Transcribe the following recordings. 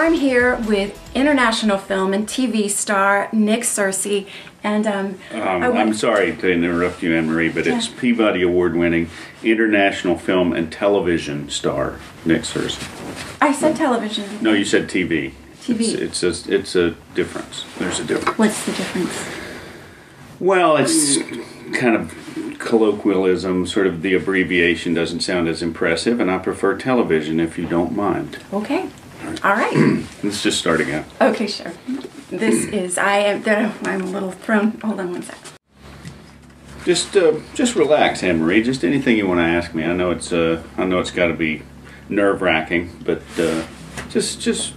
I'm here with international film and TV star Nick Searcy, and I'm sorry to interrupt you, Ann-Marie, but it's Peabody Award winning international film and television star Nick Searcy. I said television. No, you said TV. TV. It's a difference. There's a difference. What's the difference? Well, it's kind of colloquialism, sort of the abbreviation doesn't sound as impressive, and I prefer television if you don't mind. Okay. All right. Let's just start again. Okay, sure. This is, I'm a little thrown. Hold on one sec. Just relax, Ann-Marie. Just anything you want to ask me. I know it's got to be nerve-wracking, but just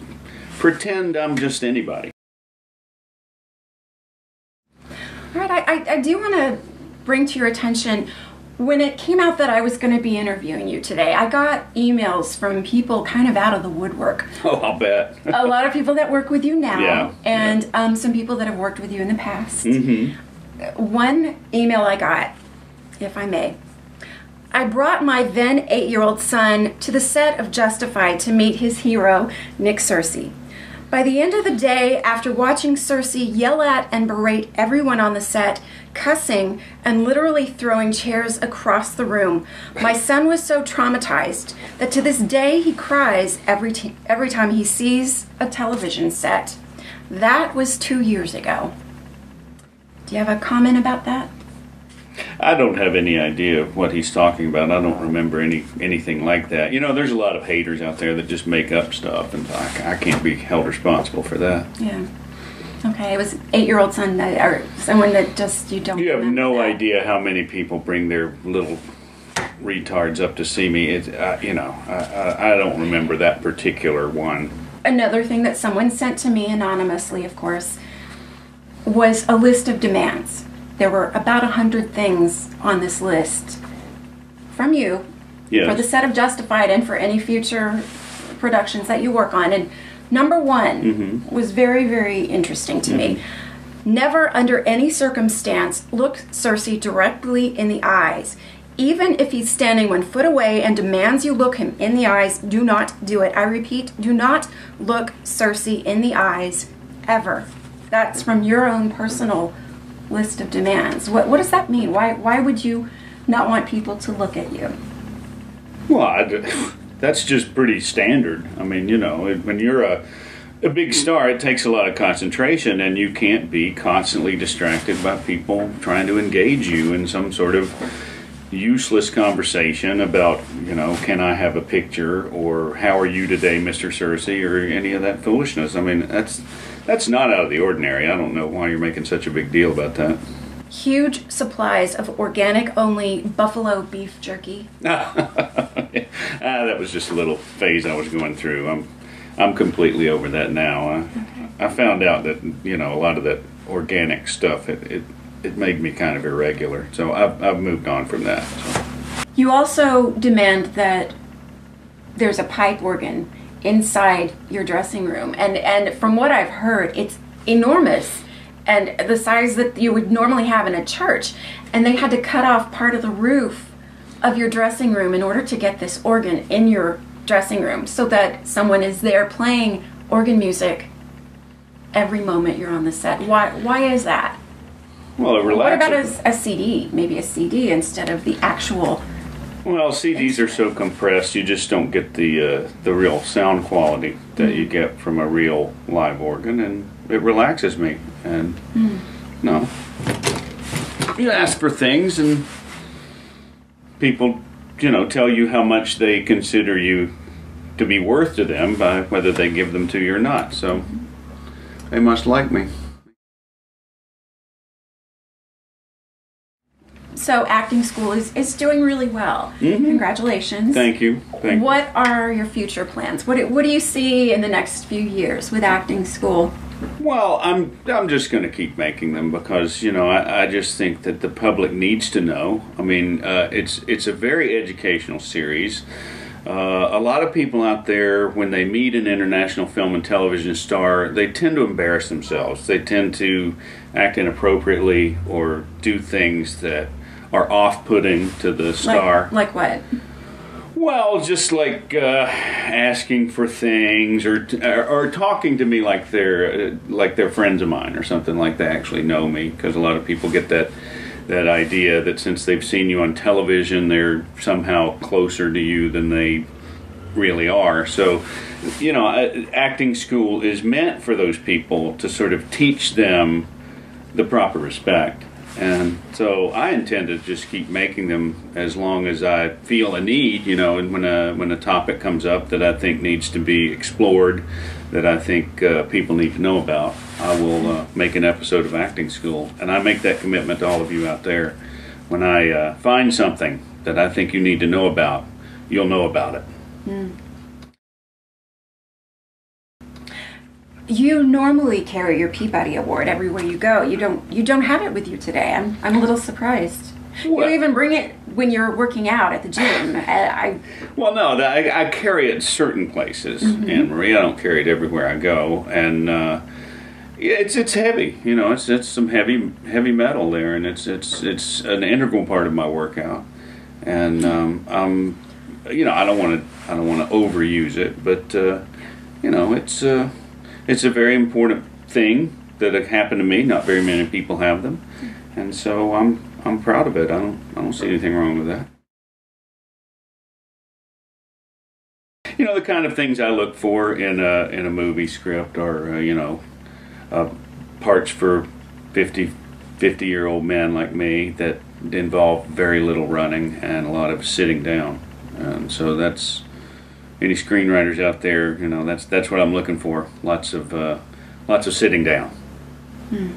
pretend I'm just anybody. All right, I do want to bring to your attention, when it came out that I was going to be interviewing you today, I got emails from people kind of out of the woodwork. Oh, I'll bet. A lot of people that work with you now, yeah, and some people that have worked with you in the past. Mm-hmm. One email I got, if I may, I brought my then 8-year-old son to the set of Justified to meet his hero, Nick Searcy. By the end of the day, after watching Searcy yell at and berate everyone on the set, cussing and literally throwing chairs across the room, my son was so traumatized that to this day he cries every time he sees a television set. That was 2 years ago. Do you have a comment about that? I don't have any idea of what he's talking about. I don't remember anything like that. You know, there's a lot of haters out there that just make up stuff, and I can't be held responsible for that. Yeah. Okay, it was 8-year-old son, or someone that just, you don't You have no that. idea how many people bring their little retards up to see me. I don't remember that particular one. Another thing that someone sent to me anonymously, of course, was a list of demands. There were about 100 things on this list from you for the set of Justified and for any future productions that you work on. And number one was very, very interesting to me. Never under any circumstance look Searcy directly in the eyes. Even if he's standing 1 foot away and demands you look him in the eyes, do not do it. I repeat, do not look Searcy in the eyes ever. That's from your own personal list of demands. What does that mean? Why would you not want people to look at you? Well, that's just pretty standard. I mean, you know, when you're a big star, it takes a lot of concentration, and you can't be constantly distracted by people trying to engage you in some sort of useless conversation about, you know, can I have a picture, or how are you today, Mr. Searcy, or any of that foolishness. I mean, that's not out of the ordinary. I don't know why you're making such a big deal about that. Huge supplies of organic-only buffalo beef jerky. That was just a little phase I was going through. I'm completely over that now. I found out that, you know, a lot of that organic stuff, it made me kind of irregular. So I've moved on from that. So. You also demand that there's a pipe organ inside your dressing room, and from what I've heard, it's enormous and the size that you would normally have in a church, and they had to cut off part of the roof of your dressing room in order to get this organ in your dressing room so that someone is there playing organ music every moment you're on the set. Why is that? Well, it relaxes. What about a CD? Maybe a CD instead of the actual. Well, CDs are so compressed, you just don't get the real sound quality that you get from a real live organ, and it relaxes me. And no, you ask for things, and people, you know, tell you how much they consider you to be worth to them by whether they give them to you or not. So they must like me. So acting school is doing really well. Congratulations. Thank you. Thank you. What are your future plans? What do you see in the next few years with acting school? Well, I'm just going to keep making them because, you know, I just think that the public needs to know. I mean, it's a very educational series. A lot of people out there, when they meet an international film and television star, they tend to embarrass themselves. They tend to act inappropriately or do things that are off-putting to the star. Like what? Well, just like asking for things, or talking to me like they're friends of mine, or something like they actually know me. Because a lot of people get that idea that since they've seen you on television, they're somehow closer to you than they really are. So, you know, acting school is meant for those people to sort of teach them the proper respect. And so I intend to just keep making them as long as I feel a need, you know, and when a topic comes up that I think needs to be explored, that I think people need to know about, I will make an episode of Acting School. And I make that commitment to all of you out there. When I find something that I think you need to know about, you'll know about it. Mm. You normally carry your Peabody Award everywhere you go. You don't have it with you today. I'm a little surprised. What? You don't even bring it when you're working out at the gym. Well, no, I carry it certain places, mm-hmm. Ann-Marie. I don't carry it everywhere I go, and it's heavy. You know, it's some heavy metal there, and it's an integral part of my workout. And you know, I don't want to overuse it, but you know, it's a very important thing that happened to me. Not very many people have them, and so I'm proud of it. I don't see anything wrong with that. You know, the kind of things I look for in a movie script are you know, parts for 50-year-old men like me that involve very little running and a lot of sitting down, and so that's. Any screenwriters out there, you know, that's what I'm looking for. Lots of sitting down. Hmm.